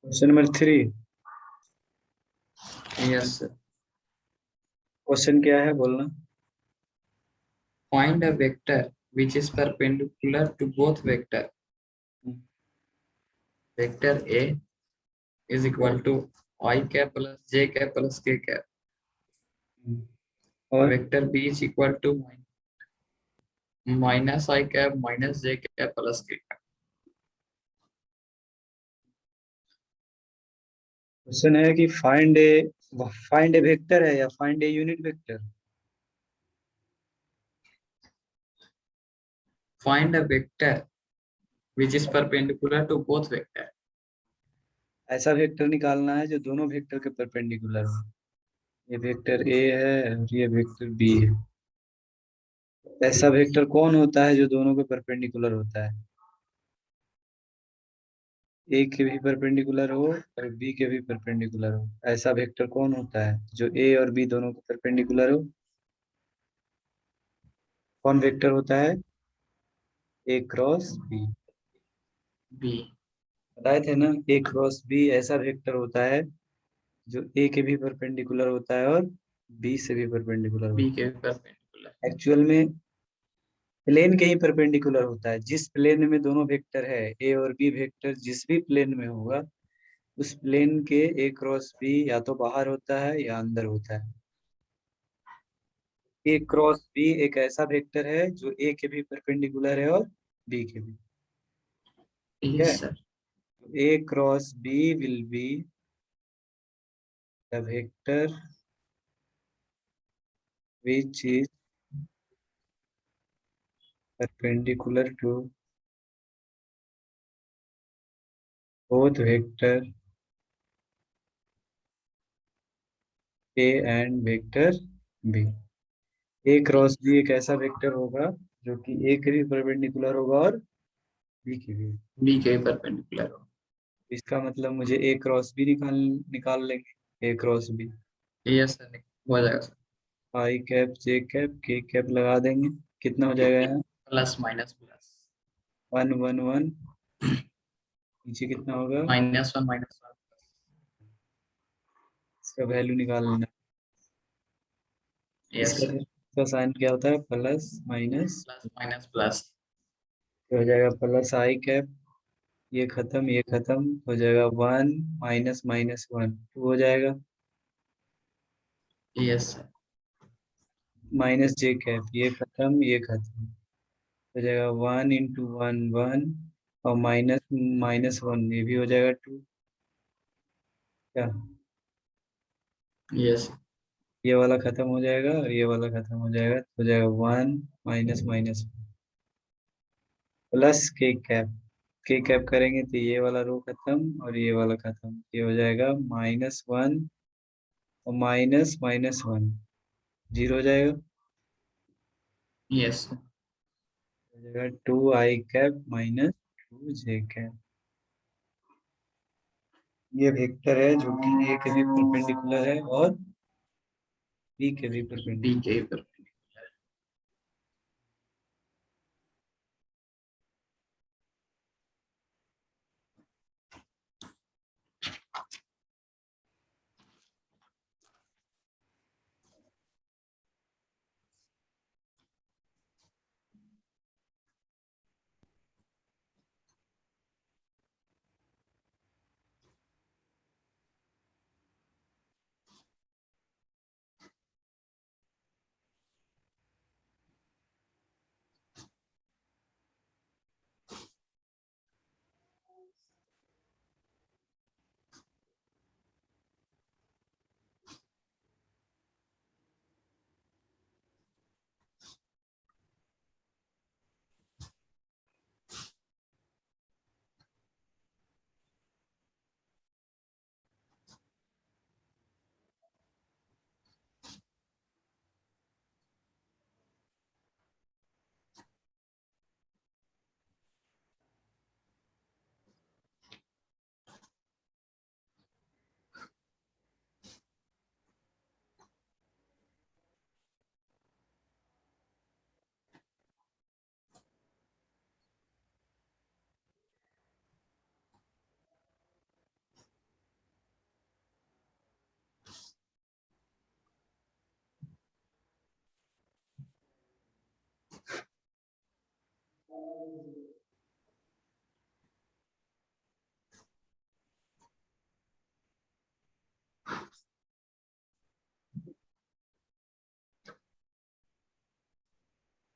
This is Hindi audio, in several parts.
Question number 3। Yes, sir. Question क्या है बोलना। Find a vector which is perpendicular to both vector. Vector A is equal to I cap plus j cap plus k cap. और Vector B is equal to minus I cap minus j cap plus k cap. Question है कि फाइंड ए वेक्टर है या find A unit vector. Find a vector which is perpendicular to both vector. ऐसा वेक्टर निकालना है जो दोनों वेक्टर के परपेंडिकुलर हो। ये वेक्टर ए है और ये वेक्टर बी है। ऐसा वेक्टर कौन होता है जो दोनों के परपेंडिकुलर होता है। ए के भी परपेंडिकुलर हो और बी के भी परपेंडिकुलर हो। ऐसा वेक्टर कौन होता है जो ए और बी दोनों के परपेंडिकुलर हो। कौन वेक्टर होता है। A cross B. B. बताए थे ना। ए क्रॉस बी ऐसा वेक्टर होता है जो ए के भी परपेंडिकुलर होता है और बी से भी परपेंडिकुलर B होता के perpendicular. है। एक्चुअल में प्लेन के ही परपेंडिकुलर होता है। जिस प्लेन में दोनों वेक्टर है ए और बी वेक्टर जिस भी प्लेन में होगा उस प्लेन के ए क्रॉस बी या तो बाहर होता है या अंदर होता है। ए क्रॉस बी एक ऐसा वेक्टर है जो ए के भी परपेंडिकुलर है और बी के भी। ठीक है। Yes, sir. A cross B will be the vector which is perpendicular to both vector A and vector B। A cross B एक ऐसा वेक्टर होगा जो कि ए के भी परपेंडिकुलर होगा और बी के भी। B के perpendicular. इसका मतलब मुझे ए क्रॉस बी निकाल निकाल लेंगे। ए क्रॉस बी Yes, sir. हो जाएगा सर. आई कैप जे कैप के कैप लगा देंगे। कितना हो जाएगा यहाँ। Plus minus plus. 1 1 1। नीचे कितना होगा। Minus 1 minus 1. इसका वैल्यू निकाल लेना। Yes, sir. इसका साइन क्या होता है plus minus. Plus minus plus. हो जाएगा प्लस आई कैप। ये खत्म हो जाएगा 1 - -1 2 हो जाएगा। Yes, sir. माइनस जे कैप ये खत्म हो जाएगा 1 × 1 1। और माइनस -1 ये भी हो जाएगा 2। क्या Yes. ये वाला खत्म हो जाएगा और ये वाला खत्म हो जाएगा तो हो जाएगा 1 - प्लस के कैप करेंगे तो ये वाला रो खत्म और ये वाला खत्म। ये हो जाएगा -1 और -1 0 हो जाएगा। Yes. हो जाएगा 2i कैप -2j कैप। ये वेक्टर है जो कि ए के भी परपेंडिकुलर है और बी के भी B परपेंडिकुलर। के perpendicular.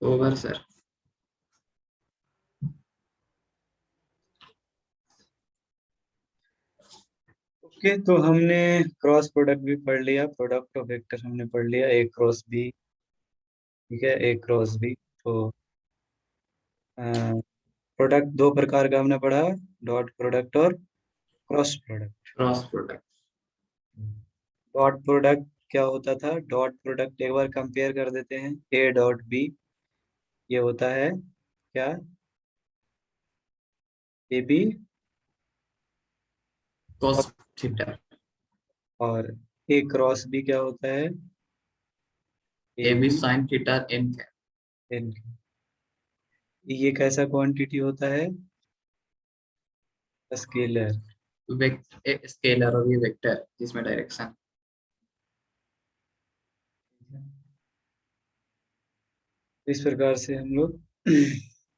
Over sir. ओके, तो हमने क्रॉस प्रोडक्ट भी पढ़ लिया, प्रोडक्ट ऑफ वेक्टर हमने पढ़ लिया, ए क्रॉस बी। ठीक है, ए क्रॉस बी। तो प्रोडक्ट दो प्रकार का हमने पढ़ा, डॉट प्रोडक्ट और cross product. Cross product. Dot product क्या होता था? डॉट प्रोडक्ट एक बार कंपेयर कर देते हैं, ए डॉट बी, ये होता है क्या? A B cos theta. और ए क्रॉस बी क्या होता है? A A B B sine theta N cap. N. ये कैसा क्वांटिटी होता है? स्केलर। एक स्केलर और ये वेक्टर जिसमें डायरेक्शन। इस प्रकार से हम लोग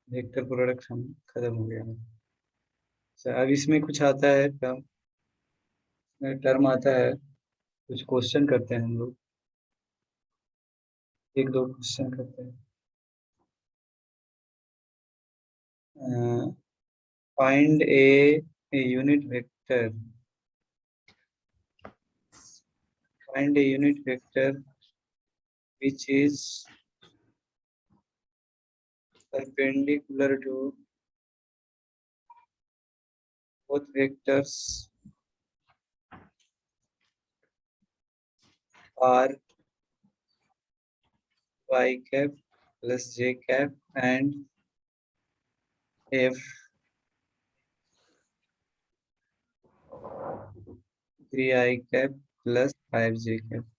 वेक्टर प्रोडक्ट हम खत्म हो गया। अच्छा, अब इसमें कुछ आता है टर्म, टर्म आता है, कुछ क्वेश्चन करते हैं हम लोग, एक दो क्वेश्चन करते हैं। Find A unit vector, find A unit vector which is perpendicular to both vectors r y cap plus j cap and f 3 I cap plus 5 j cap।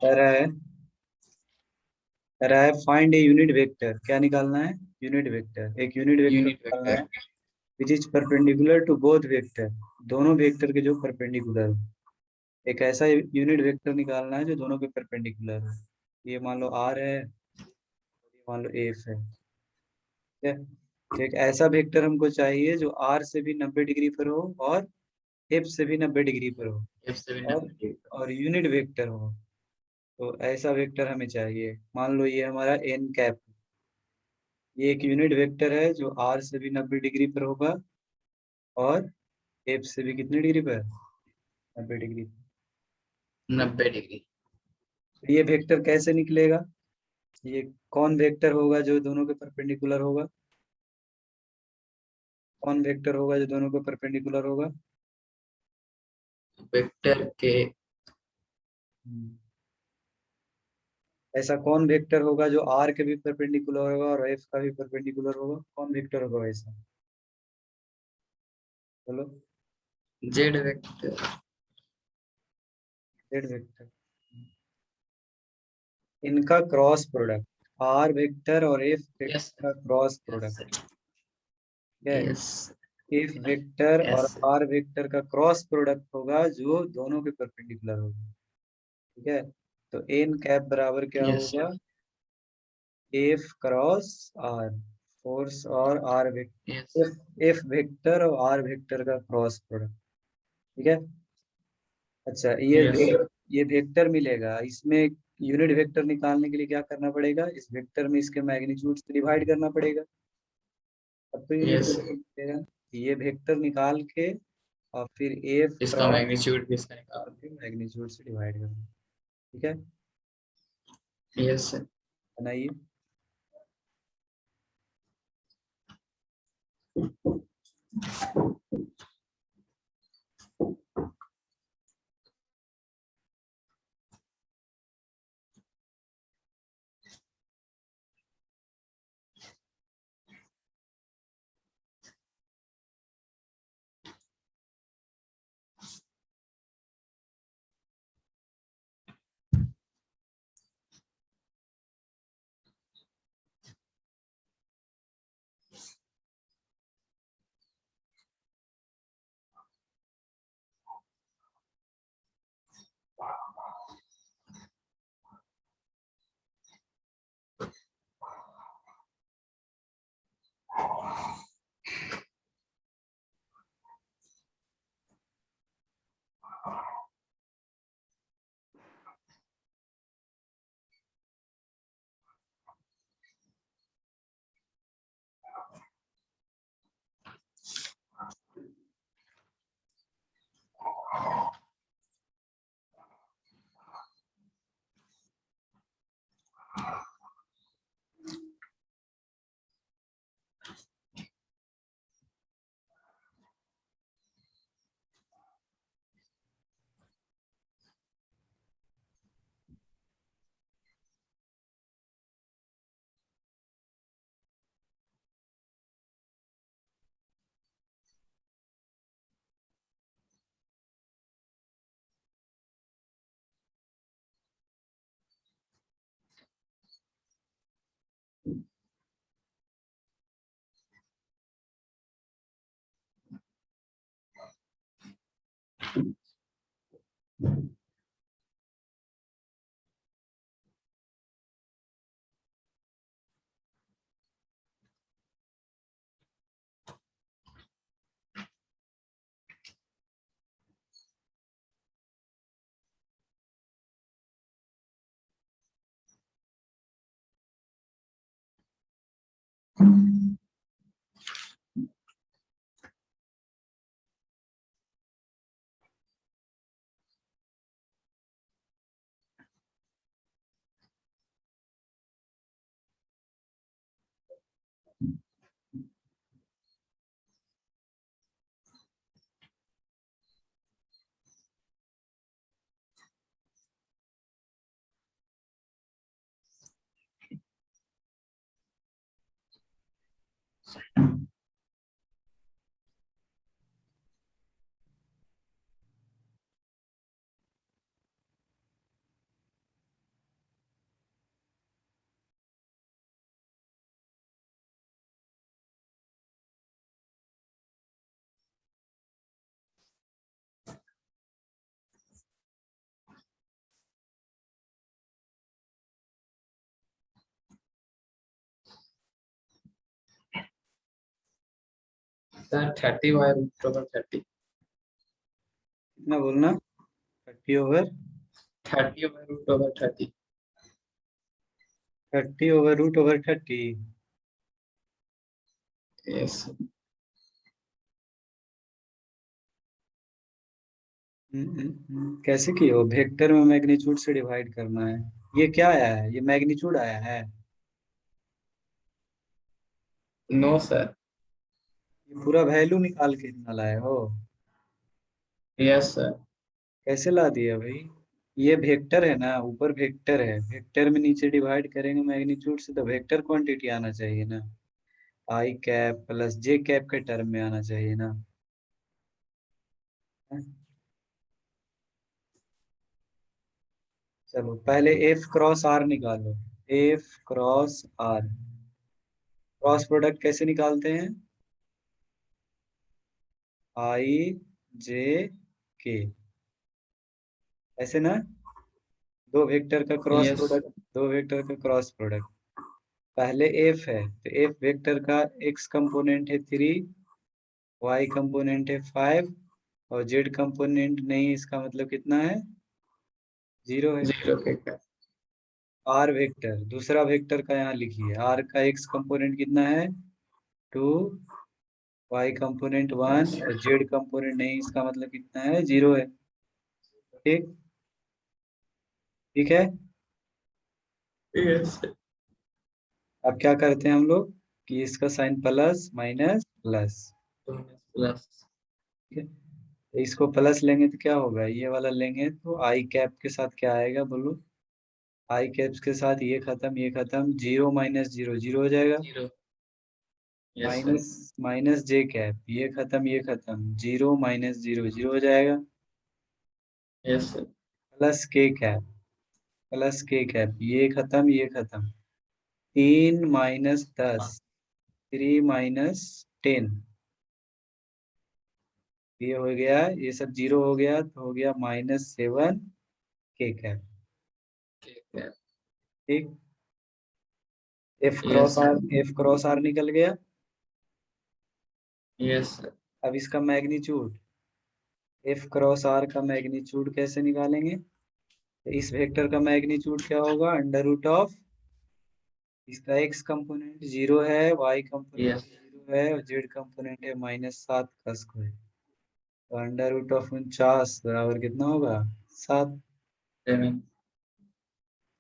कह रहा है फाइंड ए यूनिट वेक्टर, क्या निकालना है? यूनिट वेक्टर, एक यूनिट वेक्टर यूनिट निकालना वेक्टर। है which is perpendicular to both vector, दोनों वेक्टर के जो परपेंडिकुलर हो। एक ऐसा यूनिट वेक्टर निकालना है जो दोनों के परपेंडिकुलर हो। ये मान लो आर है, ये मान लो एफ है। ठीक है, तो एक ऐसा वेक्टर हमको चाहिए जो आर से भी 90 डिग्री पर हो और एफ से भी 90 डिग्री पर हो, एफ से भी और 90 यूनिट वेक्टर हो। तो ऐसा वेक्टर हमें चाहिए। मान लो ये हमारा एन कैप, ये एक यूनिट वेक्टर है जो आर से भी 90 डिग्री पर होगा और एफ से भी कितने डिग्री पर? 90 डिग्री। 90 डिग्री। तो ये वेक्टर कैसे निकलेगा? ये कौन वेक्टर होगा जो दोनों के परपेंडिकुलर होगा? कौन वेक्टर होगा जो दोनों के परपेंडिकुलर होगा? वेक्टर के हम्म। ऐसा कौन वेक्टर होगा जो आर के भी परपेंडिकुलर होगा और एफ का भी परपेंडिकुलर होगा? कौन वेक्टर होगा ऐसा? चलो, जेड वेक्टर। Z vector. इनका क्रॉस प्रोडक्ट, आर वेक्टर और एफ यस वेक्टर का क्रॉस यस प्रोडक्ट है। यस एफ वेक्टर और यस आर वेक्टर का क्रॉस प्रोडक्ट होगा जो दोनों के परपेंडिकुलर होगा। ठीक है, तो एन कैप बराबर क्या यस होगा? एफ क्रॉस आर, फोर्स और R yes vector, F vector और आर वेक्टर का क्रॉस प्रोडक्ट। ठीक है। अच्छा, यस ये वेक्टर मिलेगा, इसमें यूनिट वेक्टर निकालने के लिए क्या करना पड़ेगा? इस वेक्टर में इसके मैग्नीट्यूड से डिवाइड करना पड़ेगा, अब तो यूनिट यस। वेक्टर मिलेगा। ये वेक्टर निकाल के और फिर एफ इसका क्रॉस मैग्नीट्यूड भी इसका निकाल। और फिर मैग्नीट्यूड से डिवाइड करना। ठीक है, यस। बनाइए। सर 30/√30। कितना बोलना? 30/। 30/√30। 30/√30। यस। कैसे किए हो? वेक्टर में मैग्नीट्यूड से डिवाइड करना है। ये क्या आया है? ये मैग्नीट्यूड आया है? No sir. ये पूरा वैल्यू निकाल के इतना लाए हो? Yes sir. कैसे ला दिया भाई? ये वेक्टर है ना, ऊपर वेक्टर है, वेक्टर में नीचे डिवाइड करेंगे मैग्नीट्यूड से तो वेक्टर क्वांटिटी आना चाहिए ना। I cap plus J cap के टर्म में आना चाहिए ना। चलो पहले एफ क्रॉस आर निकालो। F cross R cross product कैसे निकालते हैं? आई जे के, ऐसे ना। दो वेक्टर का क्रॉस यस। प्रोडक्ट, दो वेक्टर का क्रॉस प्रोडक्ट। पहले एफ है तो एफ वेक्टर का एक्स कंपोनेंट है 3, वाई कंपोनेंट है 5 और जेड कंपोनेंट नहीं, इसका मतलब कितना है? 0 है। 0 के क्या? आर वेक्टर, दूसरा वेक्टर का यहाँ लिखिए, आर का एक्स कंपोनेंट कितना है? 2, वाई कंपोनेंट 1 और जेड कंपोनेंट नहीं, इसका मतलब कितना है? 0 है। ठीक, ठीक है। यस। अब क्या करते हैं हम लोग कि इसका sign plus minus plus. Plus. ठीक है, तो इसको प्लस लेंगे तो क्या होगा? ये वाला लेंगे तो आई कैप के साथ क्या आएगा बोलो? आई कैप्स के साथ ये खत्म, 0 - 0 0 हो जाएगा। 0। Yes sir. माइनस माइनस जे कैप, ये खत्म, 0 - 0 0 हो जाएगा। Yes sir. Plus K cap, plus K cap, ये खत्म, 3 - 10, 3 - 10, ये हो गया, ये सब 0 हो गया तो हो गया -7 के कैप। ठीक है। ठीक, F yes cross R, sir. F cross R निकल गया। Yes sir. अब इसका मैग्नीट्यूड, एफ क्रॉस आर का मैग्नीट्यूड कैसे निकालेंगे? तो इस वेक्टर का मैग्नीट्यूड क्या होगा? अंडर रूट ऑफ, इसका एक्स कंपोनेंट 0 है, वाई कंपोनेंट यस। 0 है और जेड कंपोनेंट है -7 का स्क्वायर। तो अंडर रूट ऑफ 49 बराबर कितना होगा? 7। 7।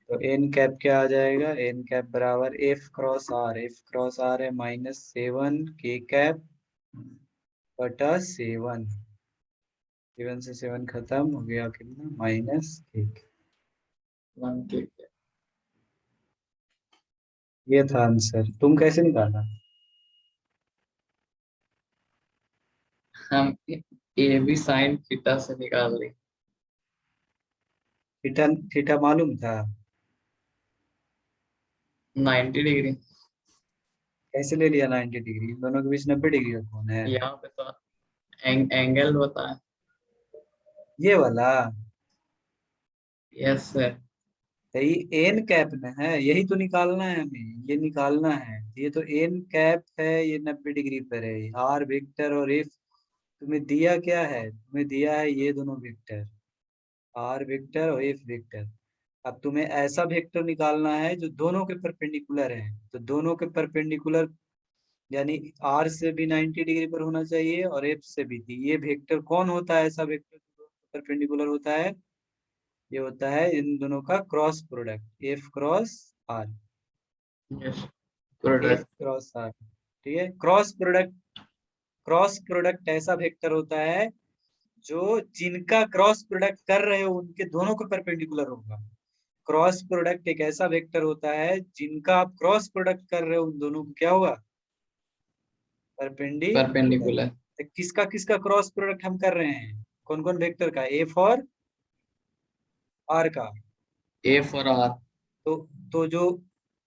तो एन कैप क्या आ जाएगा? एन कैप बराबर F cross R, F cross R है -7 के कैप बटा 7। 7 से 7 खत्म हो गया, कितना? -1। 1 के क्या? ये था आंसर। तुम कैसे निकाला? हम ए बी साइन थीटा से निकाल लें। थीटा, थीटा मालूम था? 90 डिग्री। कैसे ले लिया 90 डिग्री? इन दोनों के बीच 90 डिग्री का कौन है? यहाँ पे तो एंगल होता है। ये वाला। Yes sir. तो ये एन कैप में है, यही तो निकालना है हमें, ये निकालना है। ये तो एन कैप है, ये 90 डिग्री पर है। आर वेक्टर और एफ तुम्हें दिया क्या है, तुम्हें दिया है ये दोनों वेक्टर, आर वेक्टर और एफ वेक्टर। अब तुम्हें ऐसा वेक्टर निकालना है जो दोनों के परपेंडिकुलर है। तो दोनों के परपेंडिकुलर यानी आर से भी 90 डिग्री पर होना चाहिए और एफ से भी। ये वेक्टर कौन होता है, ऐसा वेक्टर जो परपेंडिकुलर होता है? ये होता है इन दोनों का cross product, F cross R. Yes F product. Cross R, ठीक है। क्रॉस प्रोडक्ट, क्रॉस प्रोडक्ट ऐसा वेक्टर होता है जो जिनका क्रॉस प्रोडक्ट कर रहे हो उनके दोनों को परपेंडिकुलर होगा। क्रॉस प्रोडक्ट एक ऐसा वेक्टर होता है जिनका आप क्रॉस प्रोडक्ट कर रहे हो उन दोनों को क्या होगा, परपेंडिकुलर। परपेंडिकुलर। तो किसका किसका क्रॉस प्रोडक्ट हम कर रहे हैं, कौन कौन वेक्टर का, एफ और आर का। A for R. तो जो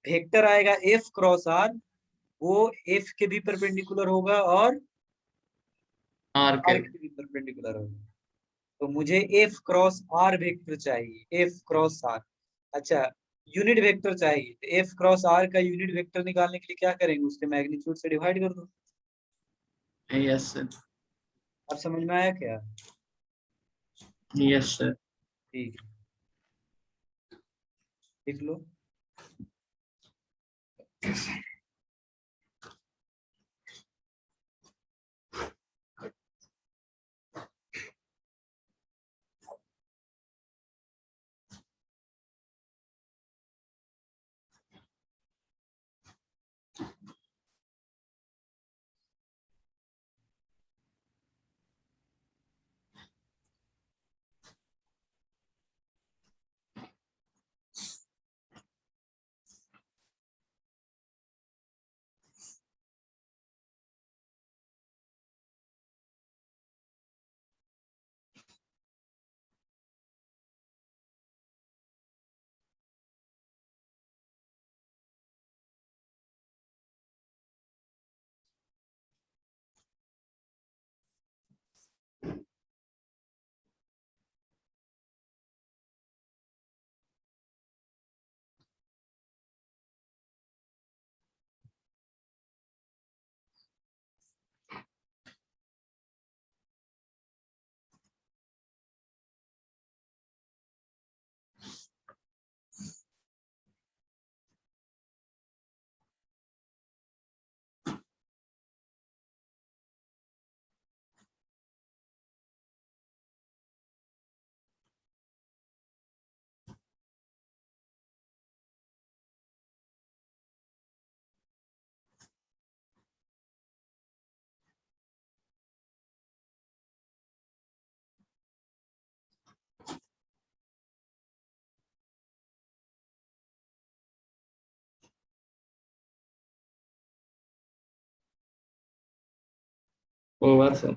वेक्टर आएगा एफ क्रॉस आर, वो एफ के भी परपेंडिकुलर होगा और आर आर के। के भी परपेंडिकुलर होगा। तो मुझे एफ क्रॉस आर वेक्टर चाहिए, एफ क्रॉस आर। अच्छा, यूनिट वेक्टर चाहिए, तो एफ क्रॉस आर का यूनिट वेक्टर निकालने के लिए क्या करेंगे, उसके मैग्नीट्यूड से डिवाइड कर दो। Yes sir. अब समझ में आया क्या? Yes sir. ठीक है, लिख लो। Over sir.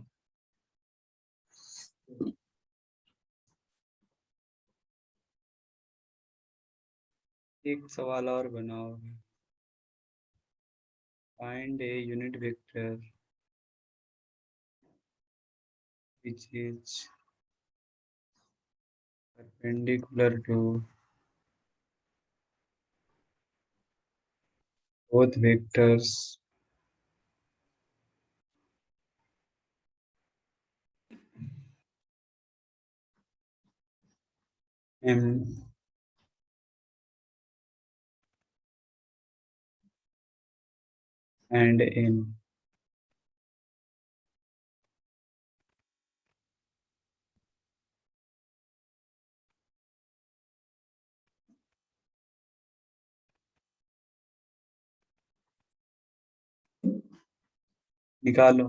एक सवाल और बनाओ। Find A unit vector which is perpendicular to both vectors m and n। निकालो,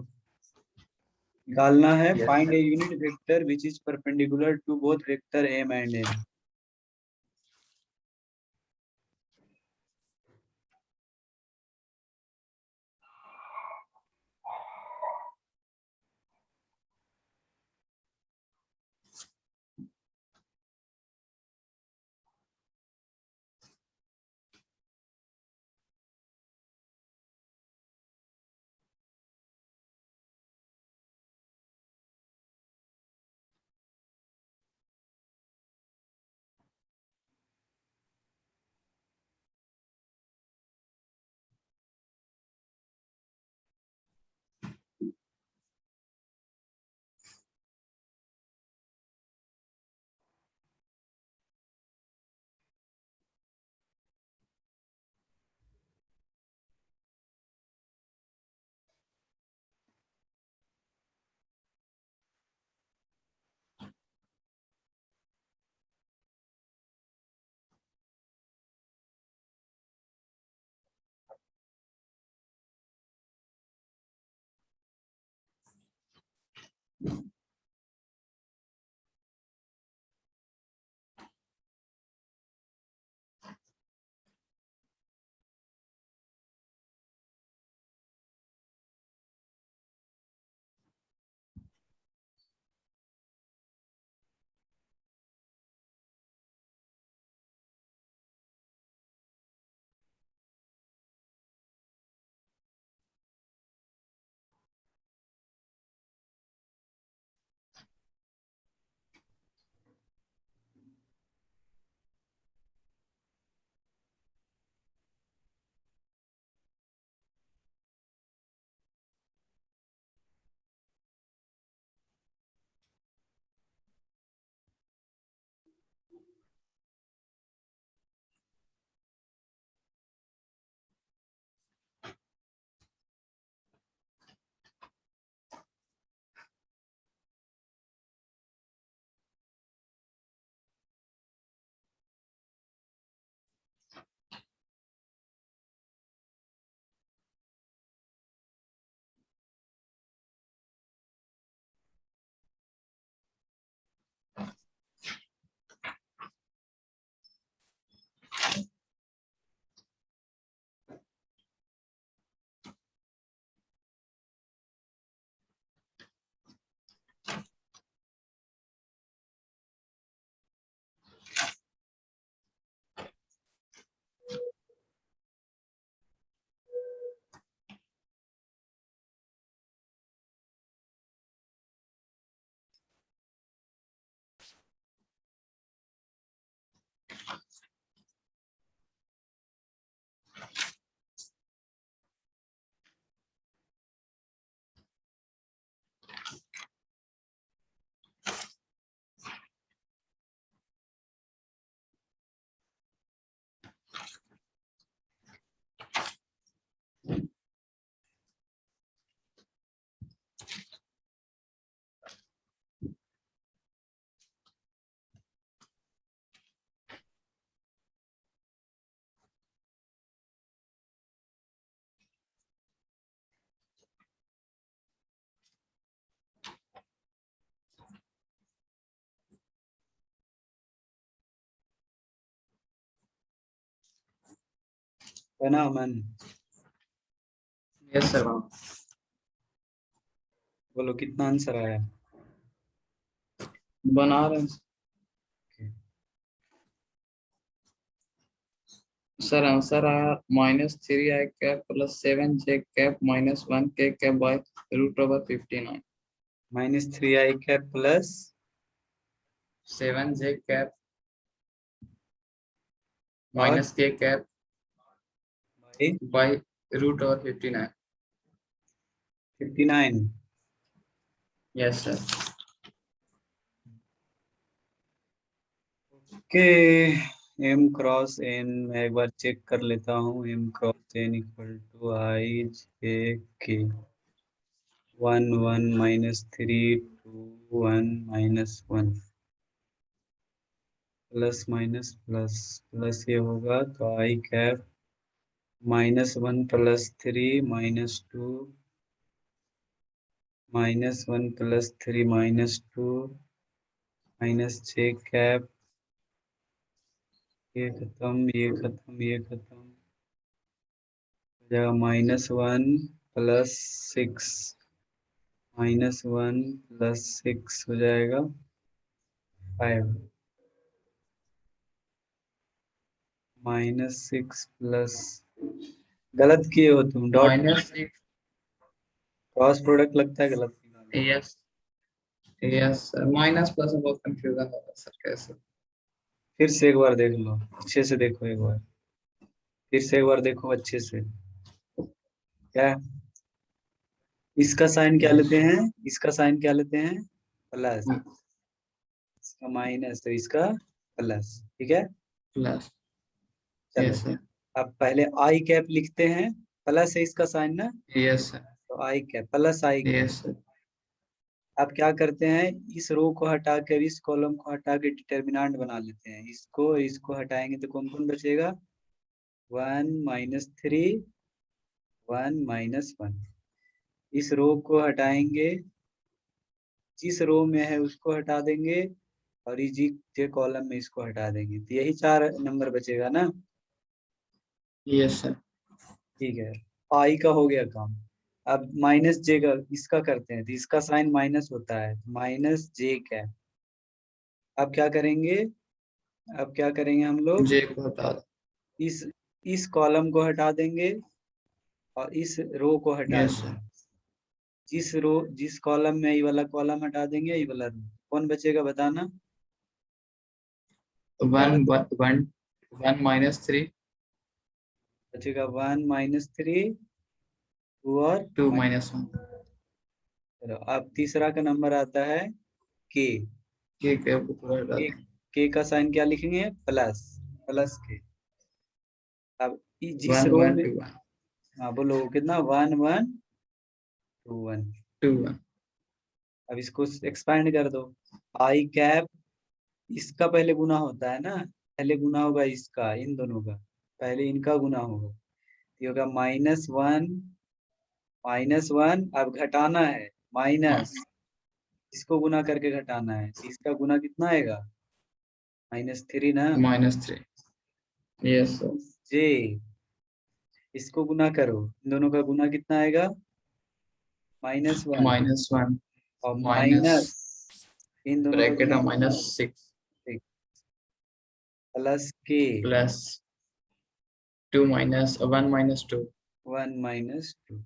निकालना है। Yes find sir. A unit vector which is perpendicular to both vector m and n। है ना अमन? Yes sir. बोलो कितना आंसर आया? बना रहे हैं सर। आंसर आया -3i cap plus 7j cap minus 1k cap by √59। -3i cap plus 7j cap और minus k cap by by √59। 59। Yes sir. के एम क्रॉस एन मैं एक बार चेक कर लेता हूँ। M cross N equal to I J K 1 1 -3 2 1 -1 plus minus plus plus ये होगा तो आई कैप -1 + 3 -2 -1 + 3 -2 -j कैप। ये खत्म ये खत्म ये खत्म हो जाएगा -1 + 6 -1 + 6 हो जाएगा 5 -6 प्लस गलत किए हो तुम। डॉट -6। क्रॉस प्रोडक्ट लगता है गलत निकाले। Yes yes sir. Minus plus में बहुत कंफ्यूजन होगा सर, कैसे? फिर से एक बार देख लो, अच्छे से देखो एक बार, फिर से एक बार देखो अच्छे से। क्या इसका साइन क्या लेते हैं? इसका साइन क्या लेते हैं? प्लस। इसका माइनस तो इसका प्लस। ठीक है प्लस। चलो। Yes sir. अब पहले आई कैप लिखते हैं, प्लस है इसका साइन ना, यस सर। तो आई कैप प्लस आई कैप। Yes sir. अब क्या करते हैं, इस रो को हटा के इस कॉलम को हटा के डिटर्मिनेंट बना लेते हैं। इसको हटाएंगे तो कौन कौन बचेगा? 1 -3 1 -1। इस रो को हटाएंगे जिस रो में है उसको हटा देंगे और इजी के कॉलम में इसको हटा देंगे, तो यही 4 नंबर बचेगा ना। Yes sir. ठीक है, आई का हो गया काम। अब माइनस जे का इसका करते हैं, तो इसका साइन माइनस होता है, माइनस जे कैप। अब क्या करेंगे, अब क्या करेंगे हम लोग, जे को हटा दो। इस इस कॉलम को हटा देंगे और इस रो को हटा यस देंगे। सर। जिस कॉलम में ये वाला कॉलम हटा देंगे, ये वाला रो, कौन बचेगा बताना। क्या वन बचे- वन वन माइनस थ्री बचेगा 1 - 3, 2 और टू माइनस। Minus one. चलो अब तीसरा का नंबर आता है के। के कैप को पूरा हटा के दें। के का साइन क्या लिखेंगे, प्लस, प्लस के। अब जिस वन रो वन में, टू वन हाँ बोलो कितना, 1 - 1 2 1। Two one. अब इसको एक्सपांड कर दो, आई कैप, इसका पहले गुना होता है ना, पहले गुना होगा इसका, इन दोनों का पहले इनका गुना होगा, ये होगा -1 -1। अब घटाना है माइनस, इसको गुना करके घटाना है, तो इसका गुना कितना आएगा, -3 ना। Minus three. Yes sir. J, इसको गुना करो, इन दोनों का गुना कितना आएगा, -1 माइनस वन और माइनस माइनस, इन दोनों का ब्रैकेट गुना में कितना माइनस होगा, सिक्स प्लस के, plus two minus one minus two 1 - 2।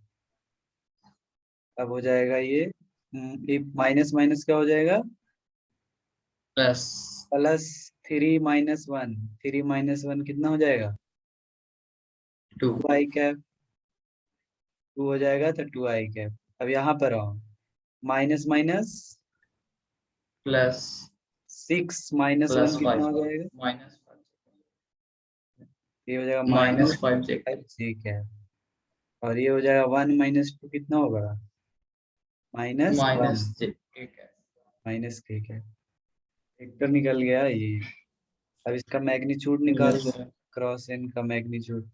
अब हो जाएगा ये माइनस माइनस क्या हो जाएगा, प्लस +3 - 1, 3 - 1 कितना हो जाएगा, टू 2i कैप। 2 हो जाएगा तो 2i कैप। अब यहाँ पर आओ, माइनस माइनस प्लस 6 - 1 प्लस कितना फाइव हो जाएगा, माइनस ये हो जाएगा माइनस फाइव जे। -5 j कैप। और ये हो जाएगा 1 - 2 कितना होगा, -1 माइनस जे के कैप। -k cap. वेक्टर निकल गया ये। अब इसका मैग्नीट्यूड निकाल यस दो, सर। क्रॉस एन का मैग्नीट्यूड,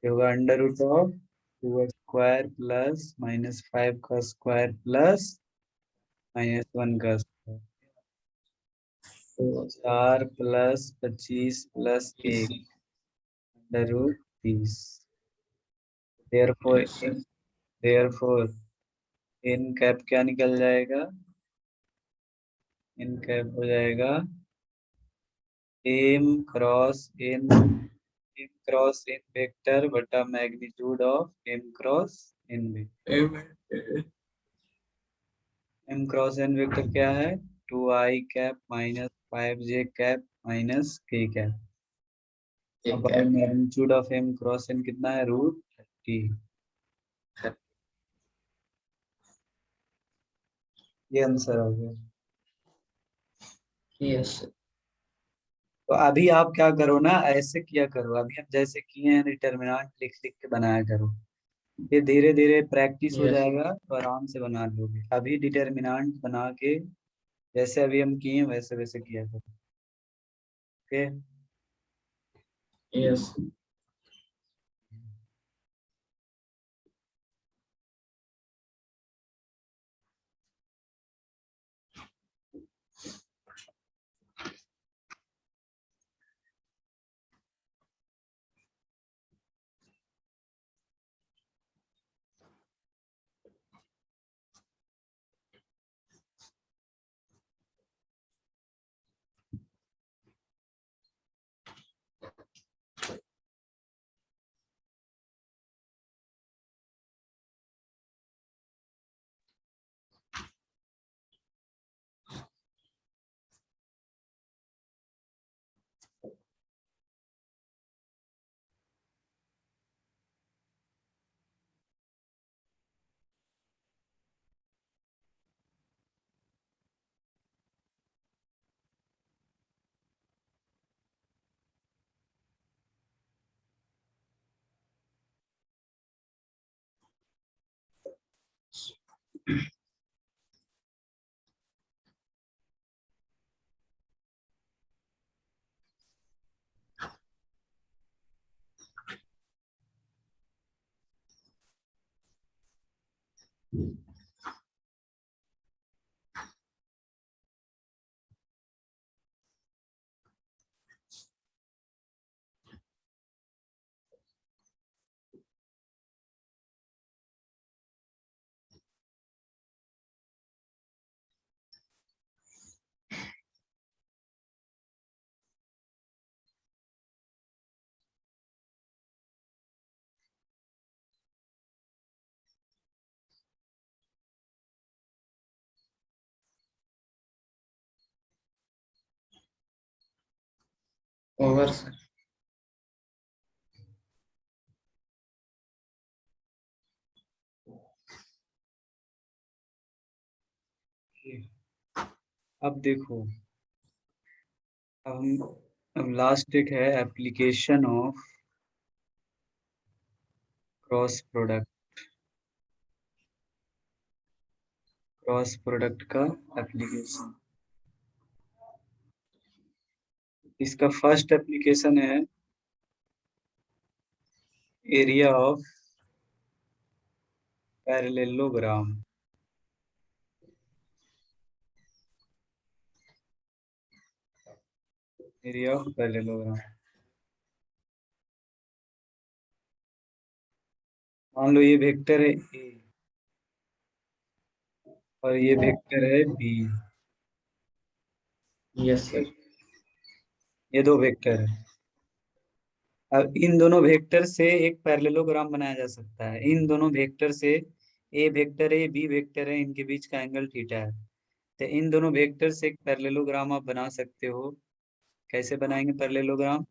ये होगा √2 प्लस -5 का स्क्वायर प्लस -1 का square, 4 plus 25 plus 1 √30। Therefore yes sir. Therefore N cap क्या निकल जाएगा, एन कैप हो जाएगा M cross N, M cross N vector बटा magnitude of M cross N vector. M cross N vector क्या है, 2i cap -5j cap -k cap. J अब cap. Magnitude of M cross N कितना है, √30। ये आंसर हो गया। Yes sir. तो अभी आप क्या करो ना, ऐसे किया करो, अभी हम जैसे किए हैं डिटर्मिनेंट लिख लिख के बनाया करो, ये धीरे धीरे प्रैक्टिस हो यस जाएगा तो आराम से बना लोगे। अभी डिटर्मिनेंट बना के जैसे अभी हम किए हैं वैसे वैसे किया करो। ओके। यस। Over sir. अब देखो, अब लास्ट एक है application of cross product. Cross product का एप्लीकेशन, इसका फर्स्ट एप्लीकेशन है area of parallelogram. Area of parallelogram, मान लो ये वेक्टर है ए और ये वेक्टर है बी। Yes sir. ये दो वेक्टर है। अब इन दोनों वेक्टर से एक पैरेललोग्राम बनाया जा सकता है। इन दोनों वेक्टर से, ए वेक्टर है बी वेक्टर है, इनके बीच का एंगल थीटा है। तो इन दोनों वेक्टर से एक पैरेललोग्राम आप बना सकते हो। कैसे बनाएंगे पैरेललोग्राम?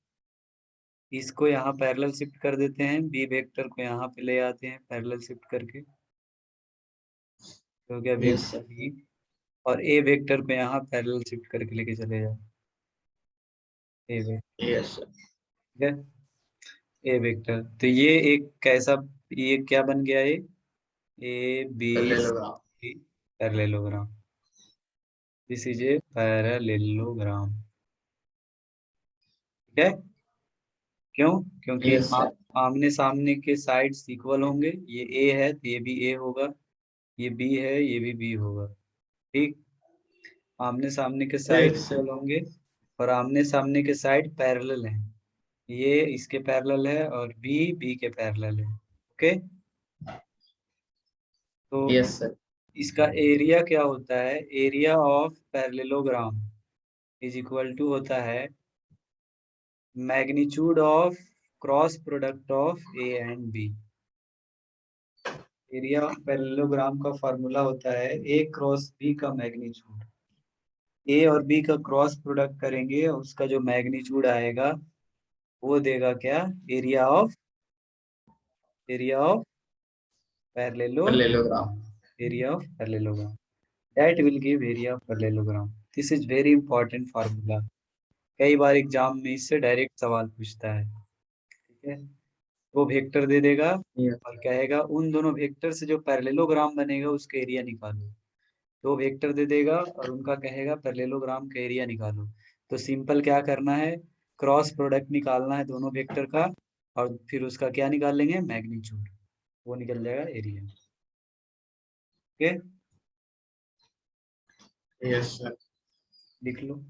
इसको यहाँ पैरेलल शिफ्ट कर देते हैं, बी वेक्टर को यहाँ पे ले आते हैं पैरेलल शिफ्ट करके, तो हो गया यस वेक्टर सर। बी। और ए वेक्टर को यहाँ पैरेलल शिफ्ट करके लेके चले जाओ, ए वेक्टर। Yes sir. ठीक है, ए वेक्टर। तो ये एक कैसा, ये क्या बन गया? ये A B parallelogram. Parallelogram. This is a parallelogram. ठीक है, क्यों? क्योंकि यस सर। आमने सामने के साइड्स इक्वल होंगे। ये ए है तो ये भी ए होगा, ये बी है ये भी बी होगा। ठीक, आमने सामने के साइड ठीक सर। इक्वल होंगे और आमने सामने के साइड पैरेलल हैं। ये इसके पैरेलल है और बी बी के पैरेलल है। ओके, तो यस सर। इसका एरिया क्या होता है? Area of parallelogram is equal to होता है magnitude of cross product of A and B. Area of parallelogram का फॉर्मूला होता है ए क्रॉस बी का मैग्नीट्यूड। ए और बी का क्रॉस प्रोडक्ट करेंगे, उसका जो मैग्नीट्यूड आएगा वो देगा क्या? Area of, area of parallelogram. Parallelogram. Area of parallelogram, that will give area of parallelogram. This is very important formula. कई बार एग्जाम में इससे डायरेक्ट सवाल पूछता है। ठीक है, वो वेक्टर दे देगा यस। और कहेगा उन दोनों वेक्टर से जो पैरेललोग्राम बनेगा उसका एरिया निकालो। दो वेक्टर दे देगा और उनका कहेगा पैरेललोग्राम का एरिया निकालो। तो सिंपल क्या करना है, क्रॉस प्रोडक्ट निकालना है दोनों वेक्टर का, और फिर उसका क्या निकाल लेंगे? मैग्नीट्यूड। वो निकल जाएगा एरिया। Okay, yes sir. लिख लो।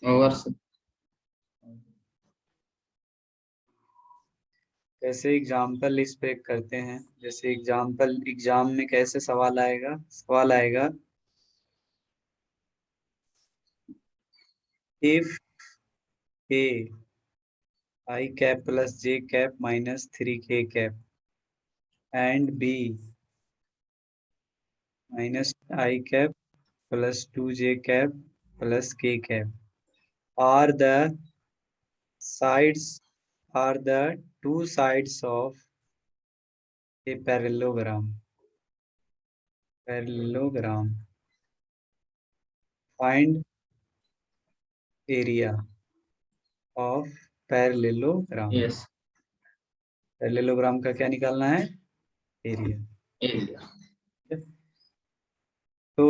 Over sir. कैसे एग्जाम्पल इस पे करते हैं? जैसे एग्जाम्पल, एग्जाम में कैसे सवाल आएगा? सवाल आएगा if A I cap plus J cap minus 3 K cap and B minus I cap plus 2 J cap plus K cap are the sides, are the two sides of a parallelogram. Parallelogram. Find area of parallelogram. Yes. Parallelogram का क्या निकालना है? एरिया। एरिया। तो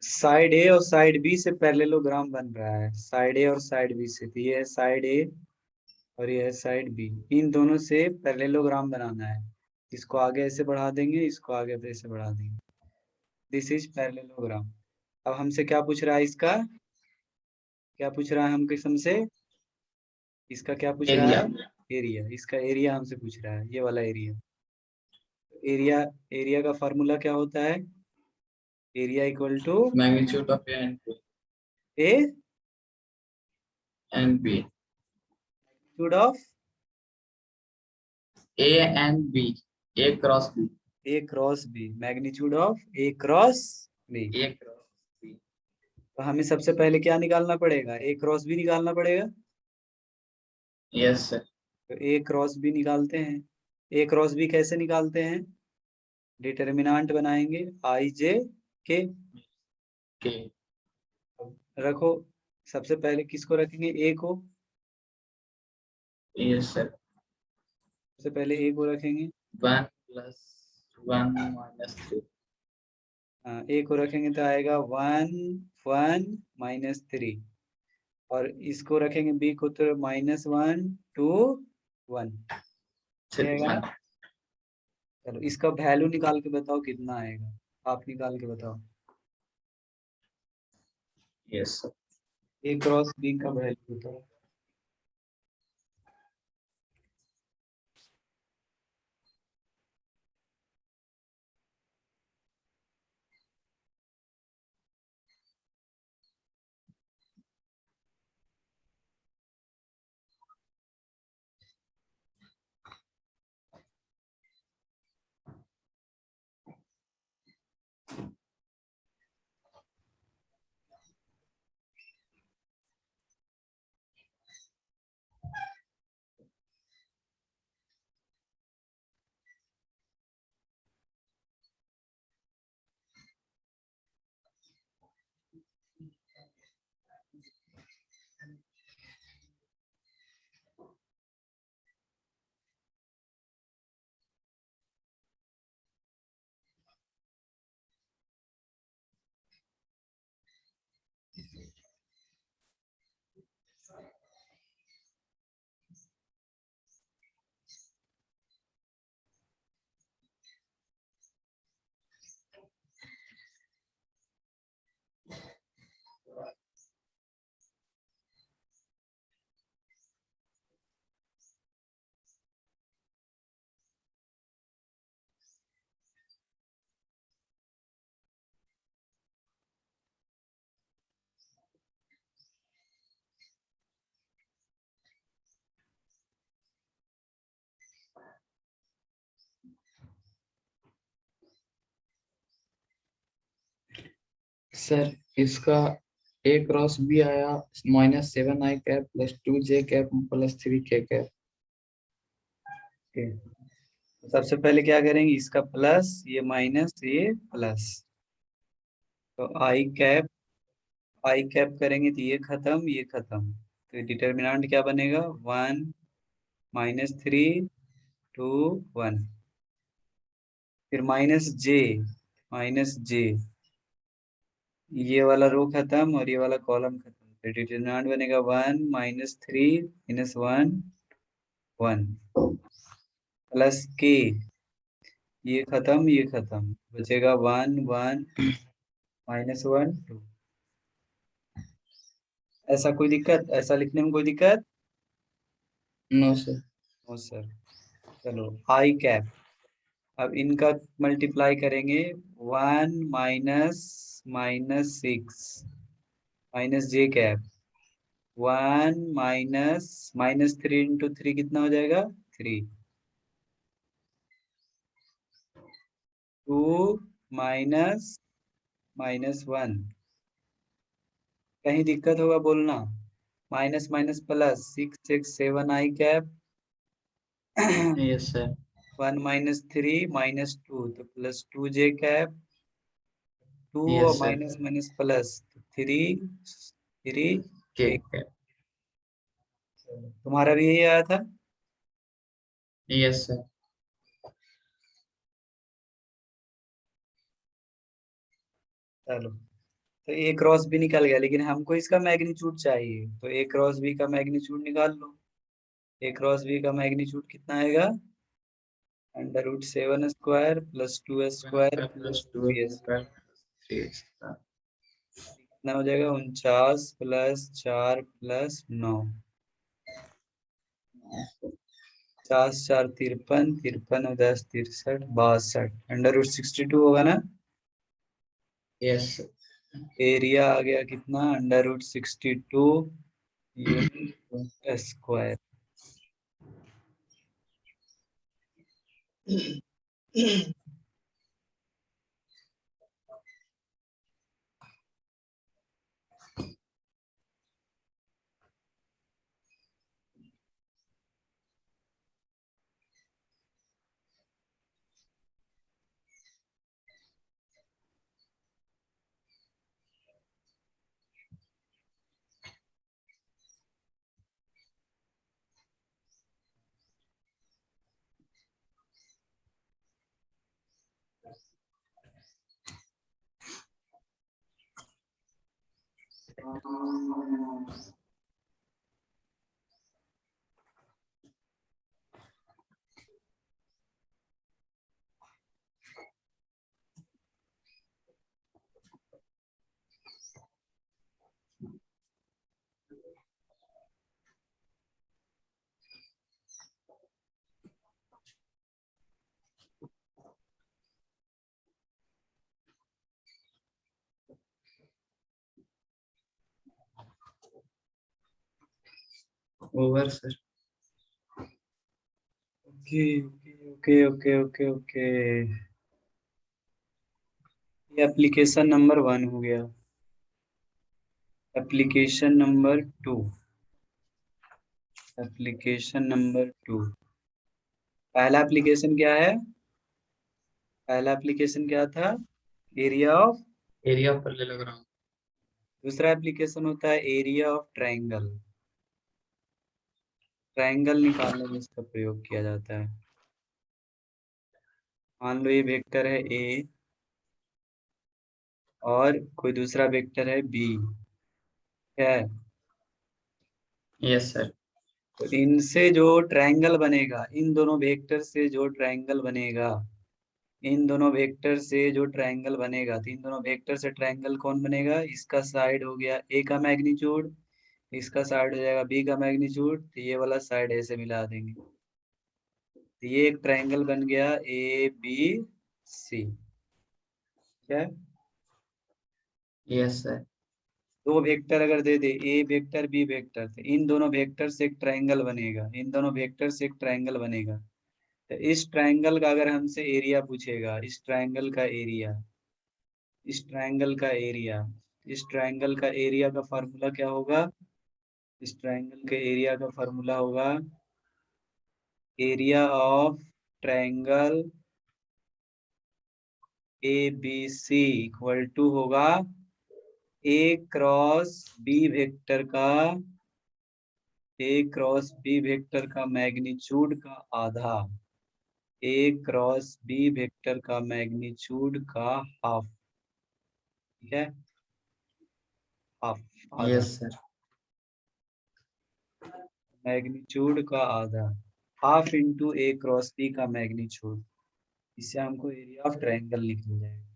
साइड ए और साइड बी से पैरेललोग्राम बन रहा है, साइड ए और साइड बी से। तो ये है साइड ए और ये है साइड बी, इन दोनों से पैरेललोग्राम बनाना है। इसको आगे ऐसे बढ़ा देंगे, इसको आगे ऐसे बढ़ा देंगे। This is parallelogram. अब हमसे क्या पूछ रहा है इसका, क्या पूछ रहा है हम किस्म से, इसका क्या पूछ रहा एरिया। है, एरिया। इसका एरिया हमसे पूछ रहा है, ये वाला एरिया। एरिया, एरिया का फॉर्मूला क्या होता है, area equal to magnitude of A and B. A and B. Magnitude of A and B. A cross B. A cross B, magnitude of A cross B. A cross B. तो हमें सबसे पहले क्या निकालना पड़ेगा, ए क्रॉस बी निकालना पड़ेगा। Yes sir. तो ए क्रॉस बी निकालते हैं। ए क्रॉस बी कैसे निकालते हैं, डिटर्मिनेंट बनाएंगे आई जे के। के। रखो, सबसे पहले किसको रखेंगे, ए को। Yes sir. सबसे पहले ए को रखेंगे। 1 + 1 - 3। हाँ, ए को रखेंगे तो आएगा 1 1 -3। और इसको रखेंगे बी को तो -1 2 1। ये आएगा ना। 1। चलो इसका वैल्यू निकाल के बताओ कितना आएगा, आप निकाल के बताओ। Yes sir. A cross B का वैल्यू बताओ। सर इसका ए क्रॉस बी आया -7 i cap +2 j cap +3 k cap. Okay, सबसे पहले क्या करेंगे, इसका प्लस, ये माइनस, ये प्लस। तो आई कैप करेंगे तो ये खत्म, ये खत्म। तो डिटर्मिनेंट क्या बनेगा, 1 -3 2 1। फिर माइनस जे, ये वाला रो खत्म और ये वाला कॉलम खत्म। तो डिटर्मिनेंट बनेगा 1 -3 -1 1 प्लस के, ये खत्म, ये खत्म, बचेगा 1 1 -1 2। ऐसा कोई दिक्कत, ऐसा लिखने में कोई दिक्कत। No sir. No sir. चलो आई कैप, अब इनका मल्टीप्लाई करेंगे, 1 -6 -j कैप, 1 -3 × 3 कितना हो जाएगा, 3। 2 -1। कहीं दिक्कत होगा बोलना। Minus minus plus, 6 6 7 i cap. Yes sir. 1 -3 -2 तो +2 j कैप। 2 और yes sir. Minus minus plus, 3 3 के के। कैप। तुम्हारा भी यही आया था। Yes sir. चलो तो ए क्रॉस बी निकल गया, लेकिन हमको इसका मैग्नीट्यूड चाहिए, तो ए क्रॉस बी का मैग्नीट्यूड निकाल लो। ए क्रॉस बी का मैग्नीट्यूड कितना आएगा? √7² + 2² प्लस + टू 3s। स्क्वायर 3 कितना हो जाएगा? 49 + 4 + 9। 50 4 53, 53 और 10 63, 62। √62 होगा ना? यस। एरिया आ गया कितना? √62 unit square. Over sir. Okay okay okay okay okay. ये एप्लीकेशन नंबर 1 हो गया। Application number 2। Application number 2। पहला एप्लीकेशन क्या है? पहला एप्लीकेशन क्या था? Area of. एरिया पर ले लग रहा हूँ। दूसरा एप्लीकेशन होता है एरिया ऑफ ट्रायंगल। ट्रायंगल निकालने में इसका प्रयोग किया जाता है। मान लो ये वेक्टर है ए और कोई दूसरा वेक्टर है बी, क्या है? Yes sir. तो इनसे जो ट्रायंगल बनेगा, इन दोनों वेक्टर से जो ट्रायंगल बनेगा, इन दोनों वेक्टर से जो ट्रायंगल बनेगा, तो इन दोनों वेक्टर से ट्रायंगल कौन बनेगा? इसका साइड हो गया ए का मैग्नीट्यूड, इसका साइड हो जाएगा बी का मैग्नीट्यूड, तो ये वाला साइड ऐसे मिला देंगे, तो ये एक ट्रायंगल बन गया ABC। क्या है? Yes sir. दो वेक्टर अगर दे दे, ए वेक्टर बी वेक्टर, तो इन दोनों वेक्टर से एक ट्रायंगल बनेगा, इन दोनों वेक्टर से एक ट्रायंगल बनेगा। तो इस ट्रायंगल का अगर हमसे एरिया पूछेगा, इस ट्रायंगल का एरिया, इस ट्रायंगल का एरिया, इस ट्रायंगल का एरिया का फार्मूला क्या होगा? इस ट्रायंगल के एरिया का फार्मूला होगा एरिया ऑफ ट्रायंगल ABC = होगा ए क्रॉस बी वेक्टर का, ए क्रॉस बी वेक्टर का मैग्नीट्यूड का आधा, ए क्रॉस बी वेक्टर का मैग्नीट्यूड का हाफ। ठीक है? हाफ, आधा, यस सर। मैग्नीट्यूड का आधा, हाफ इंटू ए क्रॉस बी का मैग्नीट्यूड। इससे हमको एरिया ऑफ ट्रायंगल निकल जाएगा।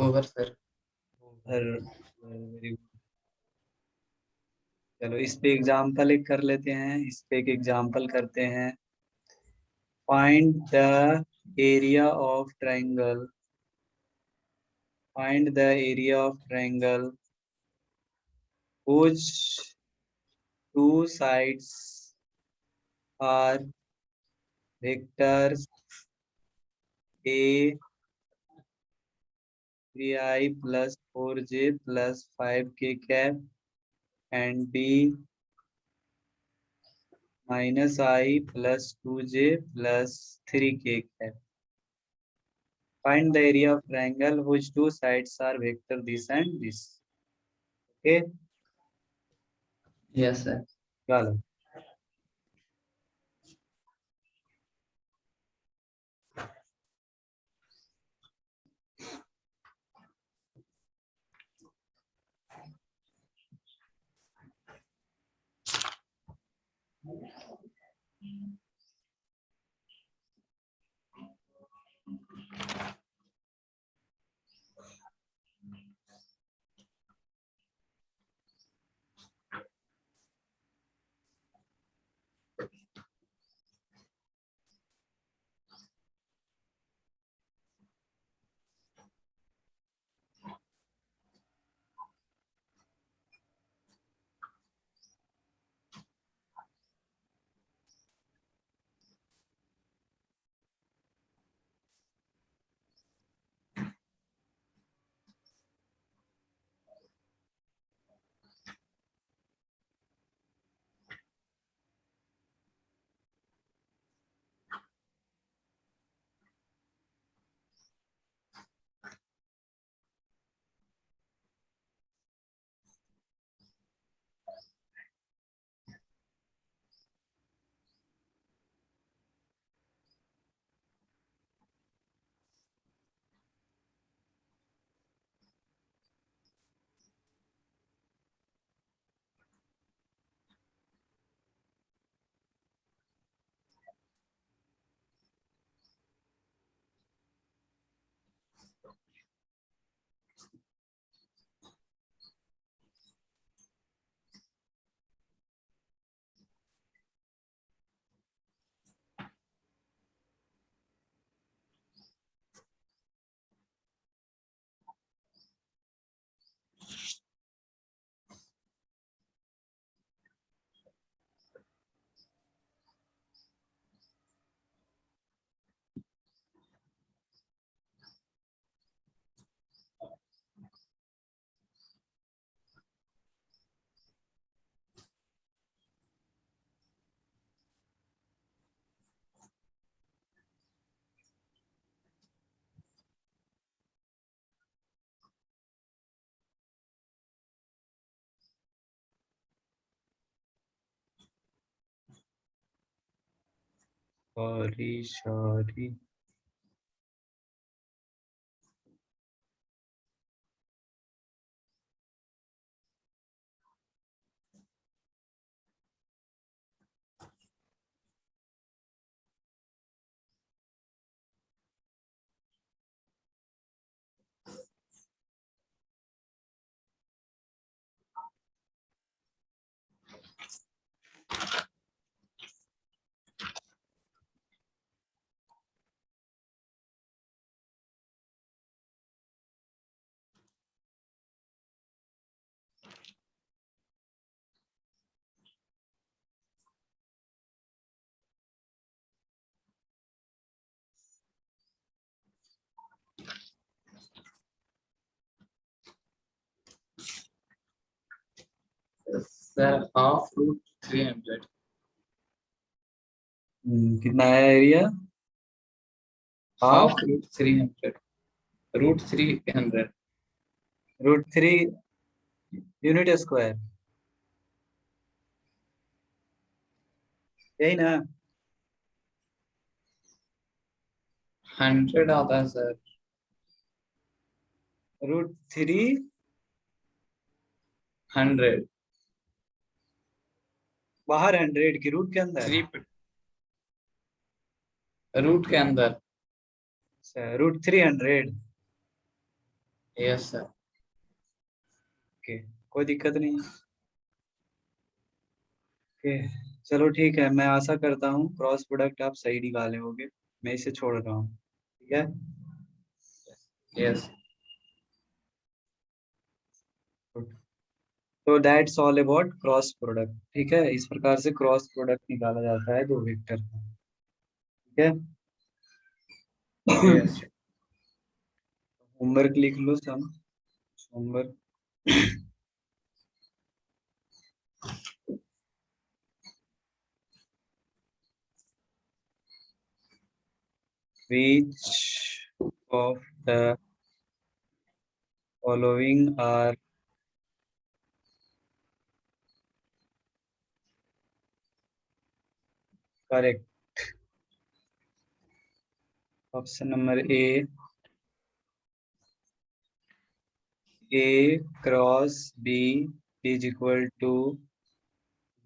Over sir. वेरी। चलो इस पे एग्जाम्पल एक कर लेते हैं, इस पे एक एग्जाम्पल करते हैं। Find the area of triangle, find the area of triangle whose two sides are vectors A 3i plus 4j plus 5k cap and B minus I plus 2j plus 3k cap. Find the area of triangle whose two sides are vector this and this. Okay, Yes, sir. चलो. Sorry. Sir, half root 300. कितना है area? Half half root 300. Root 300. √3 unit square, यही ना? 100 आता है सर. √3 100. बाहर 100 की रूट के अंदर? 3 रूट के अंदर. √300. Yes sir. ओके, कोई दिक्कत नहीं है. ओके, चलो ठीक है. मैं आशा करता हूँ क्रॉस प्रोडक्ट आप सही निकाले होगे. मैं इसे छोड़ रहा हूँ. ठीक है. यस. तो that's all about cross product. ठीक है, इस प्रकार से क्रॉस प्रोडक्ट निकाला जाता है दो वेक्टर का. ठीक है. यस, होमवर्क लिख लो सब, homework. Which of the following are correct? Option number A cross B is equal to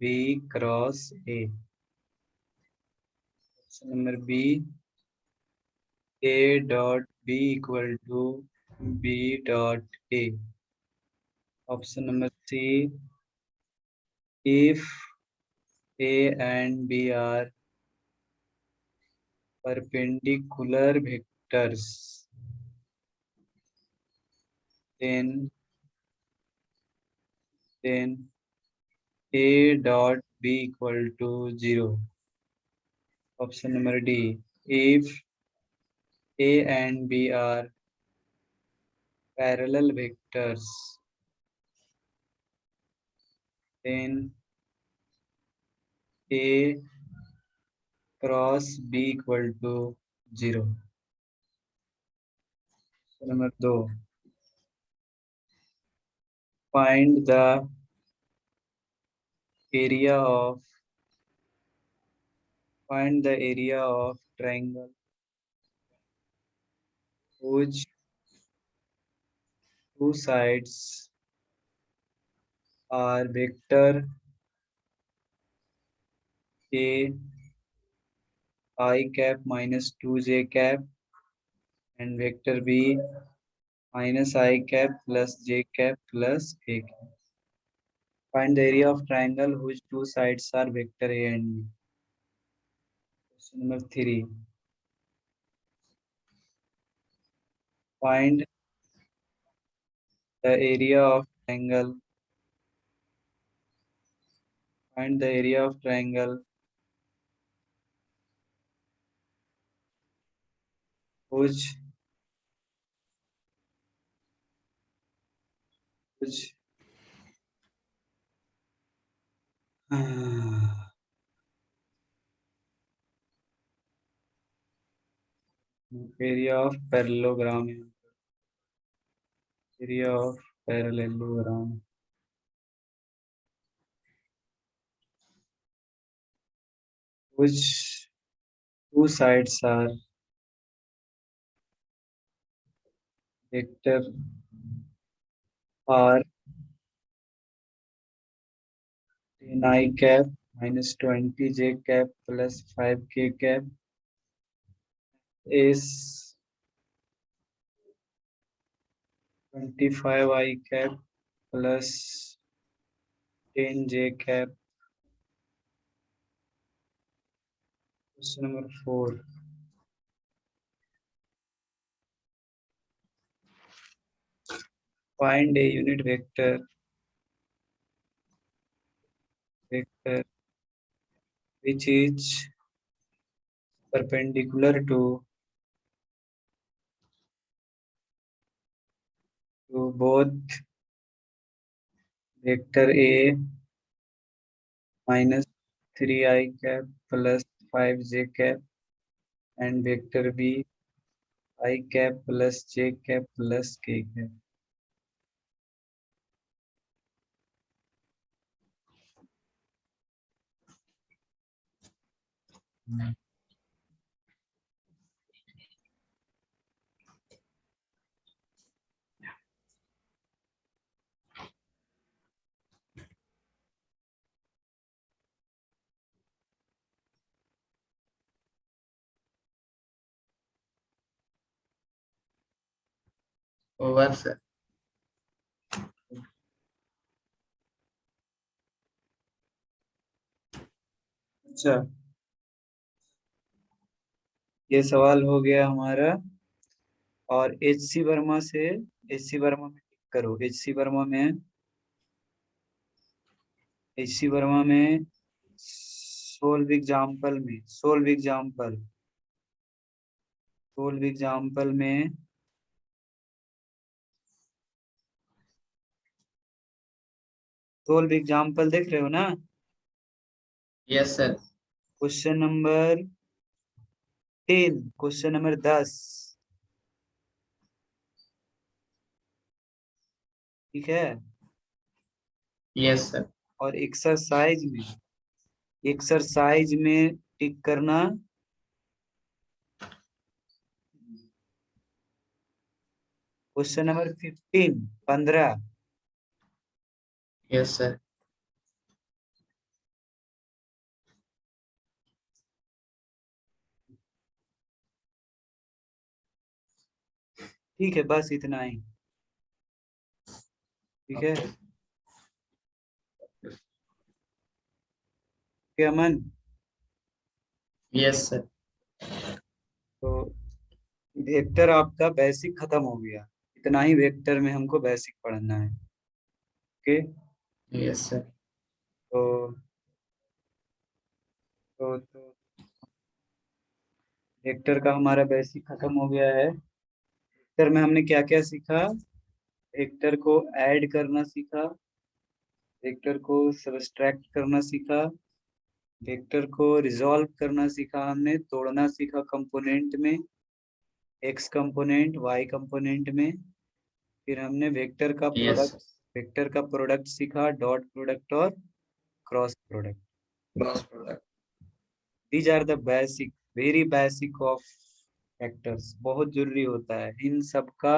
B cross A. Option number B A dot B equal to B dot A. Option number C if A and B are perpendicular vectors, then A dot B equal to 0. Option number D, if A and B are parallel vectors, then A cross B equal to 0. Option number 2, find the area of triangle whose two sides are vector A I cap minus 2j cap and vector B minus I cap plus j cap plus k cap. Find the area of triangle whose two sides are vector A and B. Question number 3. Find the area of triangle. Find the area of triangle whose whose area of parallelogram. Area of parallelogram whose two sides are vector R 10 I cap minus 20 j cap plus 5 k cap is 25 I cap plus 10 j cap. Question number 4. Find a unit vector which is perpendicular to both vector A minus 3 I cap plus 5 j cap and vector B I cap plus j cap plus k cap. over sir. अच्छा, ये सवाल हो गया हमारा। और एच सी वर्मा में टिक करो। एच सी वर्मा में सोल्व एग्जाम्पल सोल्व एग्जाम्पल में सोल्व एग्जाम्पल देख रहे हो ना? Yes sir. Question number 10, question number 10। ठीक है। Yes sir. और एक्सरसाइज में टिक करना क्वेश्चन नंबर 15। Yes sir. ठीक है, बस इतना ही। ठीक है ओके। क्या अमन? Yes sir. तो वेक्टर आपका बेसिक खत्म हो गया। इतना ही वेक्टर में हमको बेसिक पढ़ना है। ओके। Yes sir. तो तो वेक्टर का हमारा बेसिक खत्म हो गया है। वेक्टर में हमने क्या क्या सीखा? वेक्टर को ऐड करना सीखा, वेक्टर को सब्सट्रैक्ट करना सीखा, वेक्टर को रिजॉल्व करना सीखा, हमने तोड़ना सीखा कंपोनेंट में, एक्स कंपोनेंट वाई कंपोनेंट में। फिर हमने यस सर। वेक्टर का प्रोडक्ट सीखा, डॉट प्रोडक्ट और cross product. Cross product. These are the basic, very basic of vectors. बहुत जरूरी होता है इन सब का।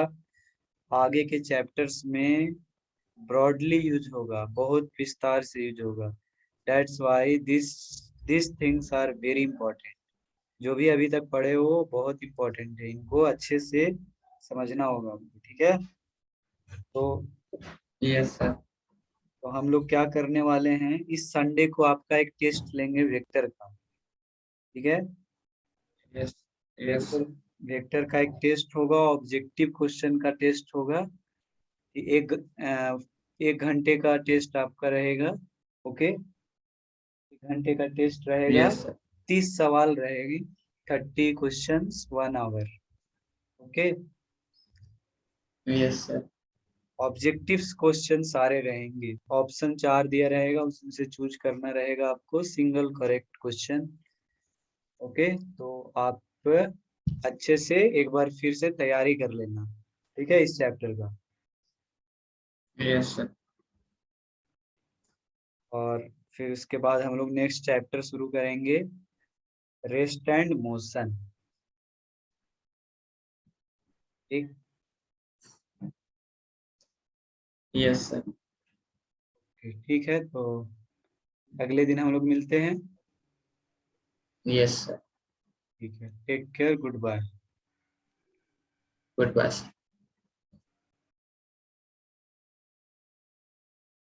आगे के चैप्टर्स में ब्रॉडली यूज होगा, बहुत विस्तार से यूज होगा। That's why this things are very important. जो भी अभी तक पढ़े हो बहुत इंपॉर्टेंट है, इनको अच्छे से समझना होगा आपको। ठीक है। तो यस सर। तो हम लोग क्या करने वाले हैं, इस संडे को आपका एक टेस्ट लेंगे वेक्टर का। ठीक है। यस। यस। वेक्टर वेक्टर का एक टेस्ट होगा, ऑब्जेक्टिव क्वेश्चन का टेस्ट होगा। एक 1 घंटे का टेस्ट आपका रहेगा। ओके। 1 घंटे का टेस्ट रहेगा। Yes sir. 30 सवाल रहेगी। 30 questions 1 hour. Okay. Yes sir. Objectives question सारे रहेंगे। ऑप्शन 4 दिया रहेगा, उसमें से चूज करना रहेगा आपको सिंगल करेक्ट क्वेश्चन। ओके। तो आप अच्छे से एक बार फिर से तैयारी कर लेना। ठीक है, इस चैप्टर का। Yes sir. और फिर उसके बाद हम लोग नेक्स्ट चैप्टर शुरू करेंगे, रेस्ट एंड मोशन। ठीक। Yes sir. ठीक है। तो अगले दिन हम लोग मिलते हैं। Yes sir. ठीक है, take care, good bye. Good bye.